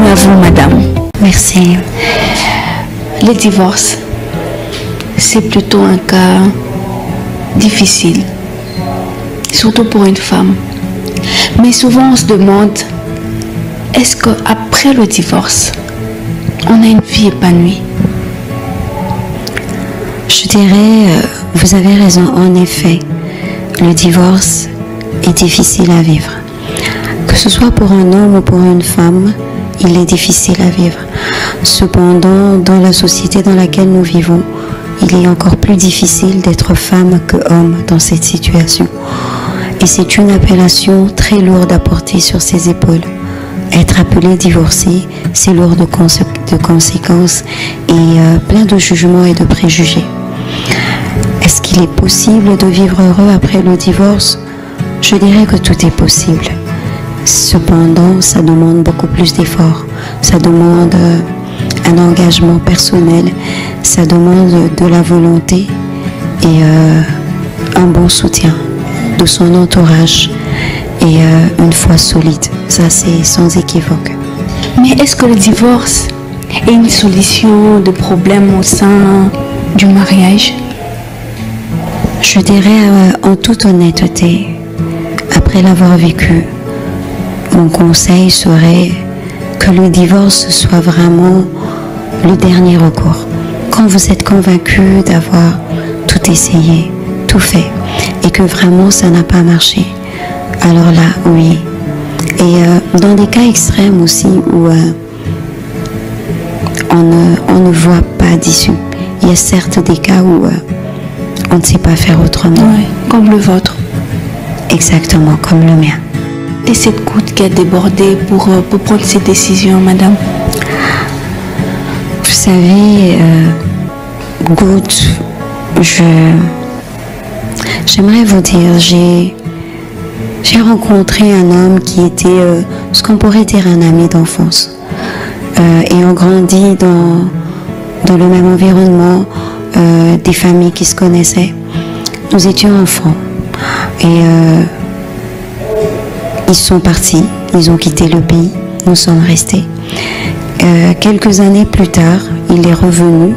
à vous, madame. Merci. Le divorce, c'est plutôt un cas difficile, surtout pour une femme. Mais souvent, on se demande, est-ce qu'après le divorce, on a une vie épanouie? Je dirais, vous avez raison, en effet, le divorce est difficile à vivre. Que ce soit pour un homme ou pour une femme, il est difficile à vivre. Cependant, dans la société dans laquelle nous vivons, il est encore plus difficile d'être femme que homme dans cette situation. Et c'est une appellation très lourde à porter sur ses épaules. Être appelé divorcé, c'est lourd de conséquences et plein de jugements et de préjugés. Est-ce qu'il est possible de vivre heureux après le divorce? Je dirais que tout est possible. Cependant, ça demande beaucoup plus d'efforts. Ça demande un engagement personnel. Ça demande de la volonté et un bon soutien de son entourage et une foi solide. Ça, c'est sans équivoque. Mais est-ce que le divorce est une solution de problèmes au sein du mariage? Je dirais en toute honnêteté, après l'avoir vécu, mon conseil serait que le divorce soit vraiment le dernier recours. Quand vous êtes convaincu d'avoir tout essayé, tout fait, et que vraiment ça n'a pas marché, alors là, oui. Et dans des cas extrêmes aussi où on ne voit pas d'issue. Il y a certes des cas où on ne sait pas faire autrement. Oui, comme le vôtre. Exactement, comme le mien. Et cette goutte qui a débordé pour prendre ces décisions, madame? Vous savez, goutte, j'aimerais vous dire, j'ai rencontré un homme qui était ce qu'on pourrait dire un ami d'enfance. Et on grandit dans le même environnement, des familles qui se connaissaient. Nous étions enfants et ils sont partis, ils ont quitté le pays, nous sommes restés. Quelques années plus tard, il est revenu.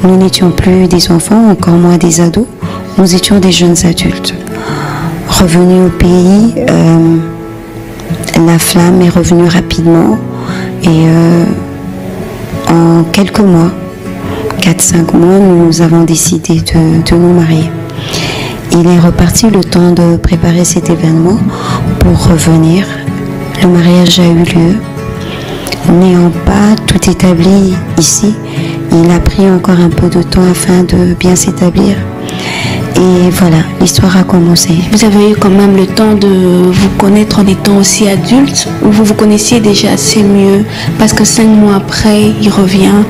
Nous n'étions plus des enfants, encore moins des ados, nous étions des jeunes adultes. Revenu au pays, la flamme est revenue rapidement et en quelques mois, 4-5 mois, nous avons décidé de nous marier. Il est reparti le temps de préparer cet événement pour revenir. Le mariage a eu lieu. N'ayant pas tout établi ici, il a pris encore un peu de temps afin de bien s'établir. Et voilà, l'histoire a commencé. Vous avez eu quand même le temps de vous connaître en étant aussi adulte, ou vous vous connaissiez déjà assez mieux, parce que 5 mois après, il revient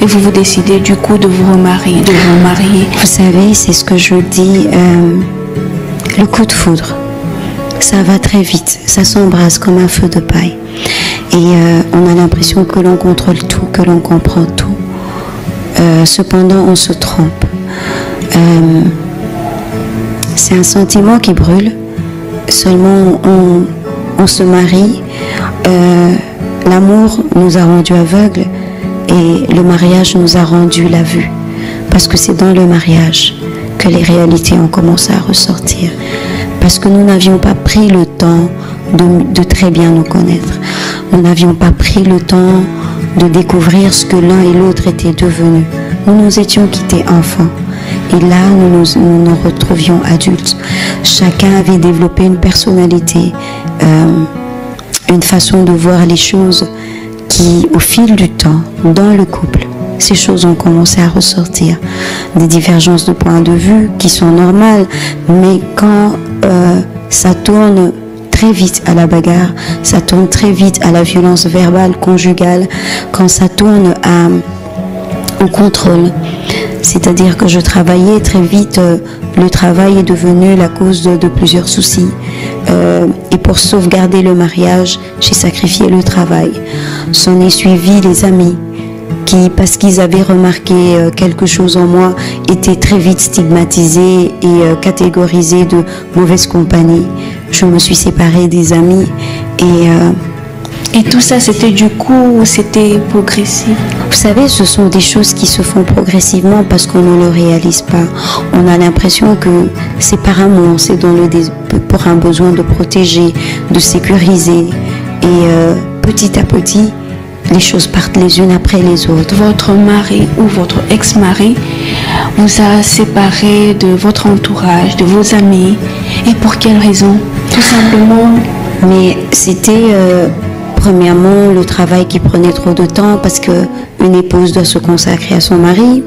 et vous décidez du coup de vous remarier, Vous savez, c'est ce que je dis, le coup de foudre, ça va très vite, ça s'embrase comme un feu de paille. Et on a l'impression que l'on contrôle tout, que l'on comprend tout. Cependant, on se trompe. C'est un sentiment qui brûle. Seulement, on se marie. L'amour nous a rendus aveugles et le mariage nous a rendu la vue. Parce que c'est dans le mariage que les réalités ont commencé à ressortir. Parce que nous n'avions pas pris le temps de très bien nous connaître. Nous n'avions pas pris le temps de découvrir ce que l'un et l'autre étaient devenus. Nous nous étions quittés enfants. Et là, nous nous retrouvions adultes. Chacun avait développé une personnalité, une façon de voir les choses qui, au fil du temps, dans le couple, ces choses ont commencé à ressortir. Des divergences de points de vue qui sont normales, mais quand ça tourne très vite à la bagarre, ça tourne très vite à la violence verbale, conjugale, quand ça tourne au contrôle. C'est-à-dire que je travaillais très vite, le travail est devenu la cause de plusieurs soucis. Et pour sauvegarder le mariage, j'ai sacrifié le travail. S'en est suivi les amis qui, parce qu'ils avaient remarqué quelque chose en moi, étaient très vite stigmatisés et catégorisés de mauvaise compagnie. Je me suis séparée des amis et Et tout ça, c'était du coup ou c'était progressif? Vous savez, ce sont des choses qui se font progressivement parce qu'on ne le réalise pas. On a l'impression que c'est par amour, c'est pour un besoin de protéger, de sécuriser. Et petit à petit, les choses partent les unes après les autres. Votre mari ou votre ex-mari vous a séparé de votre entourage, de vos amis. Et pour quelle raison? Tout simplement. Mais c'était premièrement le travail qui prenait trop de temps parce qu'une épouse doit se consacrer à son mari.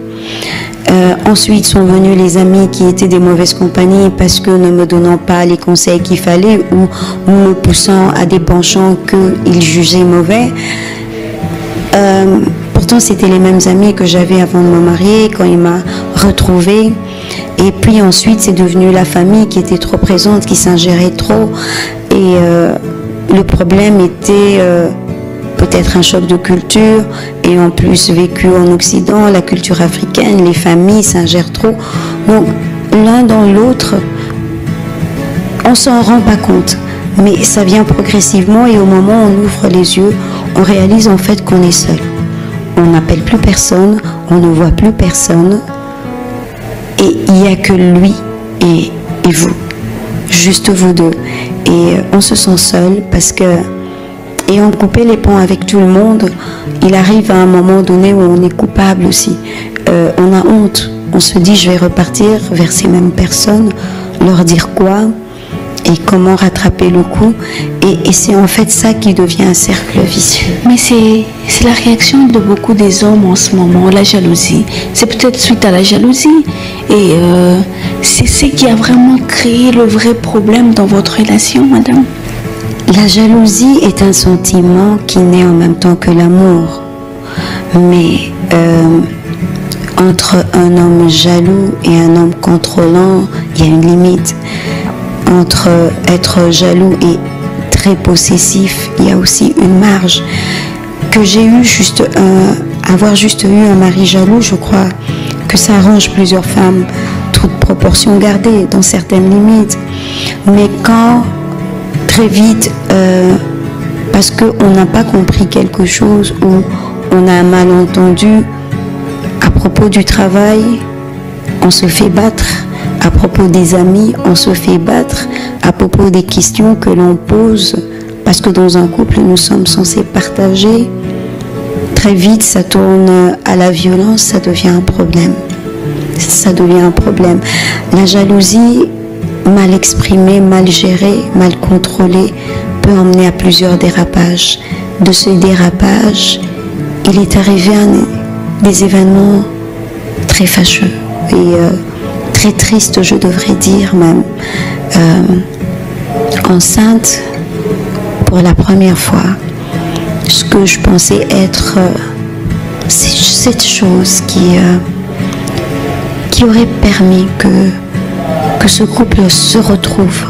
Ensuite sont venus les amis qui étaient des mauvaises compagnies parce que ne me donnant pas les conseils qu'il fallait ou me poussant à des penchants qu'ils jugeaient mauvais. Pourtant, c'était les mêmes amis que j'avais avant de me marier, quand il m'a retrouvée. Et puis ensuite, c'est devenu la famille qui était trop présente, qui s'ingérait trop. Et le problème était peut-être un choc de culture. Et en plus, vécu en Occident, la culture africaine, les familles s'ingèrent trop. Donc, l'un dans l'autre, on s'en rend pas compte. Mais ça vient progressivement et au moment où on ouvre les yeux, on réalise en fait qu'on est seul. On n'appelle plus personne, on ne voit plus personne. Et il n'y a que lui et vous, juste vous deux. Et on se sent seul parce que, ayant coupé les ponts avec tout le monde, il arrive à un moment donné où on est coupable aussi. On a honte, on se dit je vais repartir vers ces mêmes personnes, leur dire quoi ? Et comment rattraper le coup. Et c'est en fait ça qui devient un cercle vicieux. Mais c'est la réaction de beaucoup des hommes en ce moment, la jalousie. C'est peut-être suite à la jalousie. Et c'est ce qui a vraiment créé le vrai problème dans votre relation, madame. La jalousie est un sentiment qui naît en même temps que l'amour. Mais entre un homme jaloux et un homme contrôlant, il y a une limite. Entre être jaloux et très possessif, il y a aussi une marge. Que j'ai eu avoir juste eu un mari jaloux, je crois que ça arrange plusieurs femmes, toute proportion gardée dans certaines limites. Mais quand très vite, parce qu'on n'a pas compris quelque chose ou on a un malentendu à propos du travail, on se fait battre. À propos des amis, on se fait battre. À propos des questions que l'on pose, parce que dans un couple, nous sommes censés partager. Très vite, ça tourne à la violence, ça devient un problème. Ça devient un problème. La jalousie, mal exprimée, mal gérée, mal contrôlée, peut emmener à plusieurs dérapages. De ce dérapage, il est arrivé des événements très fâcheux et très triste, je devrais dire même. Enceinte, pour la première fois, ce que je pensais être cette chose qui aurait permis que ce couple se retrouve.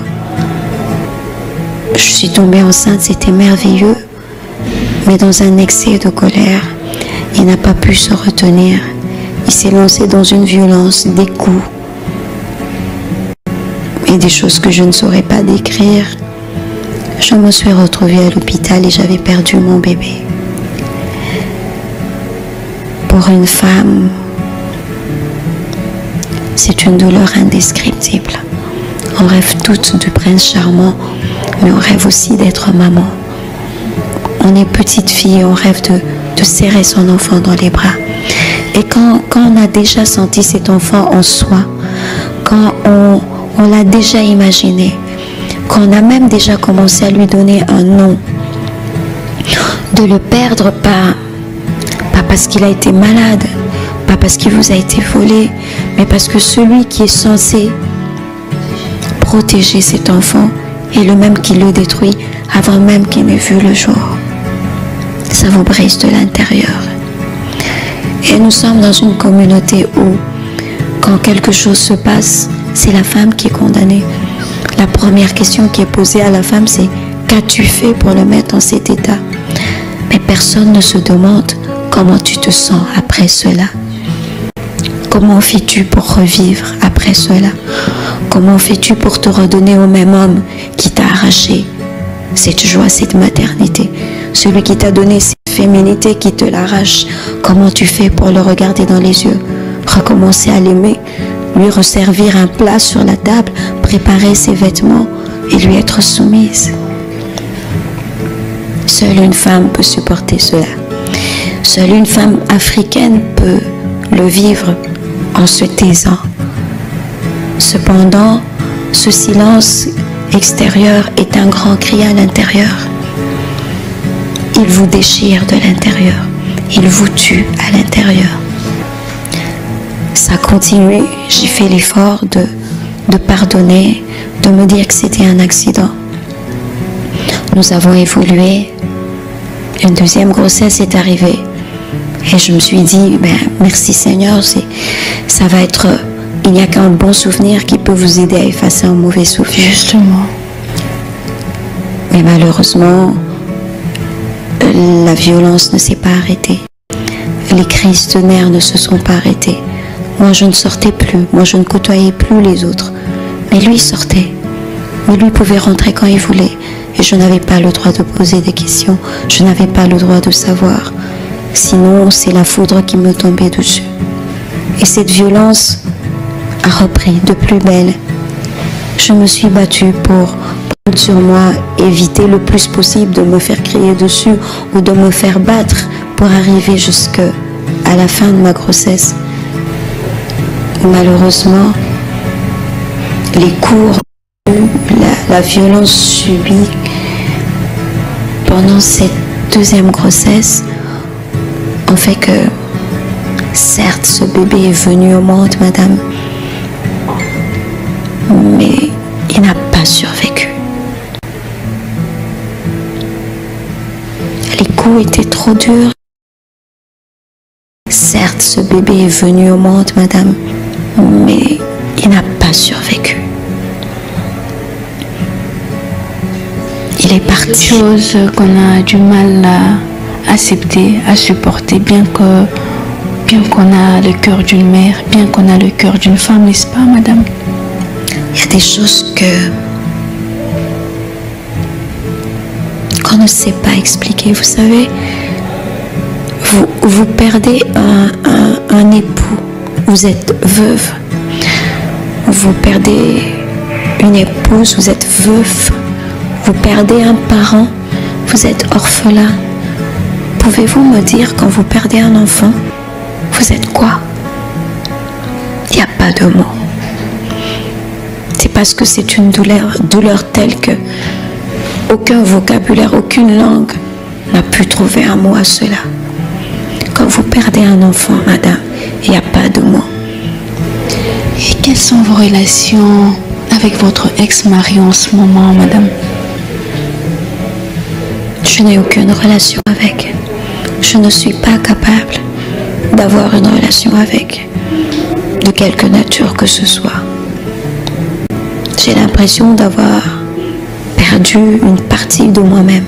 Je suis tombée enceinte, c'était merveilleux, mais dans un excès de colère, il n'a pas pu se retenir. Il s'est lancé dans une violence, des coups, et des choses que je ne saurais pas décrire. Je me suis retrouvée à l'hôpital et j'avais perdu mon bébé. Pour une femme, c'est une douleur indescriptible. On rêve toutes du prince charmant, mais on rêve aussi d'être maman. On est petite fille et on rêve de serrer son enfant dans les bras. Et quand on a déjà senti cet enfant en soi, quand on l'a déjà imaginé, quand on a même déjà commencé à lui donner un nom, de le perdre pas parce qu'il a été malade, pas parce qu'il vous a été volé, mais parce que celui qui est censé protéger cet enfant est le même qui le détruit avant même qu'il n'ait vu le jour. Ça vous brise de l'intérieur. Et nous sommes dans une communauté où, quand quelque chose se passe, c'est la femme qui est condamnée. La première question qui est posée à la femme, c'est « Qu'as-tu fait pour le mettre dans cet état ?» Mais personne ne se demande comment tu te sens après cela. Comment fais-tu pour revivre après cela? Comment fais-tu pour te redonner au même homme qui t'a arraché cette joie, cette maternité, Celui qui t'a donné cette féminité qui te l'arrache, comment tu fais pour le regarder dans les yeux? Recommencer à l'aimer, lui resservir un plat sur la table, préparer ses vêtements et lui être soumise. Seule une femme peut supporter cela. Seule une femme africaine peut le vivre en se taisant. Cependant, ce silence extérieur est un grand cri à l'intérieur. Il vous déchire de l'intérieur. Il vous tue à l'intérieur. Ça a continué. J'ai fait l'effort de pardonner, de me dire que c'était un accident. Nous avons évolué. Une deuxième grossesse est arrivée. Et je me suis dit, merci Seigneur, ça va être... Il n'y a qu'un bon souvenir qui peut vous aider à effacer un mauvais souvenir. Justement. Mais malheureusement, la violence ne s'est pas arrêtée. Les crises de nerfs ne se sont pas arrêtées. Moi, je ne sortais plus. Moi, je ne côtoyais plus les autres. Mais lui sortait. Mais lui pouvait rentrer quand il voulait. Et je n'avais pas le droit de poser des questions. Je n'avais pas le droit de savoir. Sinon, c'est la foudre qui me tombait dessus. Et cette violence a repris de plus belle. Je me suis battue pour prendre sur moi, éviter le plus possible de me faire crier dessus ou de me faire battre pour arriver jusqu'à la fin de ma grossesse. Malheureusement, les coups, la violence subie pendant cette deuxième grossesse ont fait que, certes, ce bébé est venu au monde, madame, mais il n'a pas survécu. Les coups étaient trop durs. Certes, ce bébé est venu au monde, madame, mais il n'a pas survécu. Il est parti. Chose qu'on a du mal à accepter, à supporter, bien qu'on a le cœur d'une mère, bien qu'on a le cœur d'une femme, n'est-ce pas, madame? Il y a des choses qu'on ne sait pas expliquer. Vous savez, vous perdez un époux, vous êtes veuve. Vous perdez une épouse, vous êtes veuf. Vous perdez un parent, vous êtes orphelin. Pouvez-vous me dire, quand vous perdez un enfant, vous êtes quoi? Il n'y a pas de mots. C'est parce que c'est une douleur telle que aucun vocabulaire, aucune langue n'a pu trouver un mot à cela. Quand vous perdez un enfant, madame, il n'y a pas de mots. Et quelles sont vos relations avec votre ex-mari en ce moment, madame? Je n'ai aucune relation avec. Je ne suis pas capable d'avoir une relation avec, de quelque nature que ce soit. J'ai l'impression d'avoir perdu une partie de moi-même,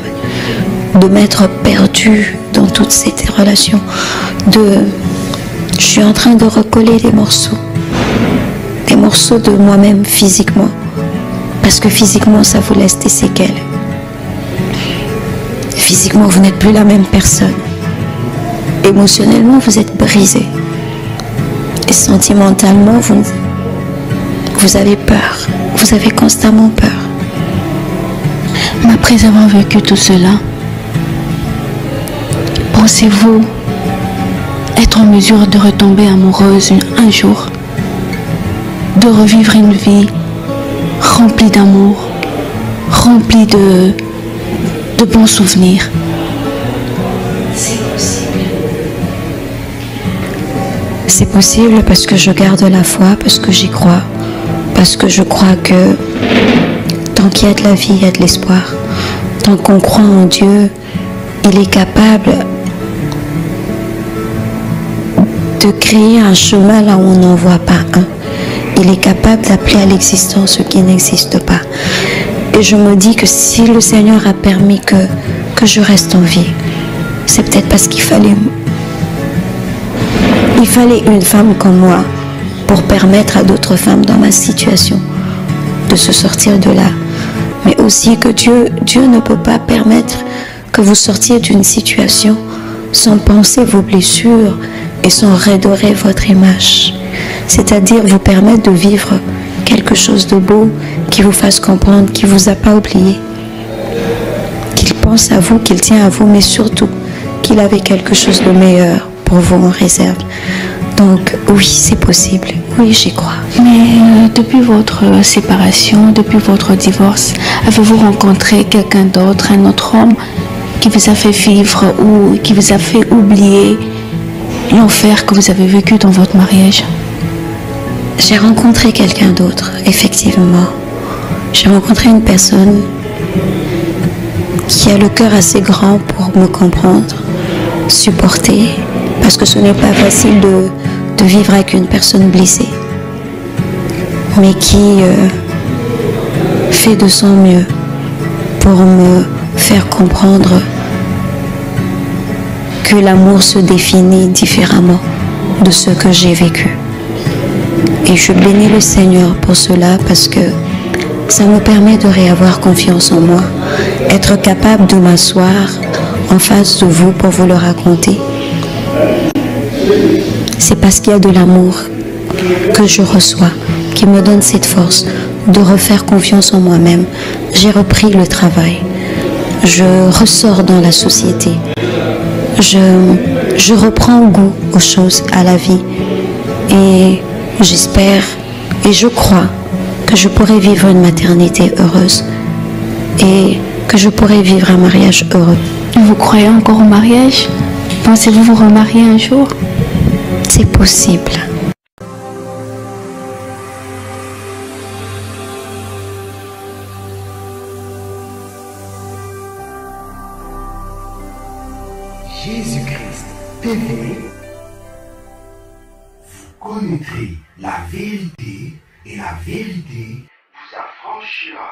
de m'être perdue dans toutes ces relations. Je suis en train de recoller des morceaux de moi-même physiquement, parce que physiquement ça vous laisse des séquelles. Physiquement, vous n'êtes plus la même personne. Émotionnellement, vous êtes brisé. Et sentimentalement, vous avez peur. Vous avez constamment peur. Mais après avoir vécu tout cela, pensez-vous être en mesure de retomber amoureuse un jour, de revivre une vie remplie d'amour, remplie de bons souvenirs? C'est possible. C'est possible parce que je garde la foi, parce que j'y crois, parce que je crois que tant qu'il y a de la vie, il y a de l'espoir. Tant qu'on croit en Dieu, il est capable de créer un chemin là où on n'en voit pas un. Il est capable d'appeler à l'existence ce qui n'existe pas. Et je me dis que si le Seigneur a permis que je reste en vie, c'est peut-être parce qu'il fallait une femme comme moi pour permettre à d'autres femmes dans ma situation de se sortir de là. Mais aussi que Dieu ne peut pas permettre que vous sortiez d'une situation sans penser vos blessures et sans redorer votre image. C'est-à-dire vous permettre de vivre quelque chose de beau qui vous fasse comprendre qu'il ne vous a pas oublié, qu'il pense à vous, qu'il tient à vous, mais surtout qu'il avait quelque chose de meilleur pour vous en réserve. Donc oui, c'est possible. Oui, j'y crois. Mais depuis votre séparation, depuis votre divorce, avez-vous rencontré quelqu'un d'autre, un autre homme qui vous a fait vivre ou qui vous a fait oublier l'enfer que vous avez vécu dans votre mariage? J'ai rencontré quelqu'un d'autre, effectivement. J'ai rencontré une personne qui a le cœur assez grand pour me comprendre, supporter, parce que ce n'est pas facile de vivre avec une personne blessée, mais qui fait de son mieux pour me faire comprendre que l'amour se définit différemment de ce que j'ai vécu. Et je bénis le Seigneur pour cela parce que ça me permet de réavoir confiance en moi, être capable de m'asseoir en face de vous pour vous le raconter. C'est parce qu'il y a de l'amour que je reçois, qui me donne cette force de refaire confiance en moi-même. J'ai repris le travail. Je ressors dans la société. Je reprends goût aux choses, à la vie. Et j'espère et je crois que je pourrai vivre une maternité heureuse et que je pourrai vivre un mariage heureux. Vous croyez encore au mariage? Pensez-vous vous remarier un jour? C'est possible. Jésus-Christ TV, vous connaîtrez la vérité et la vérité vous affranchira.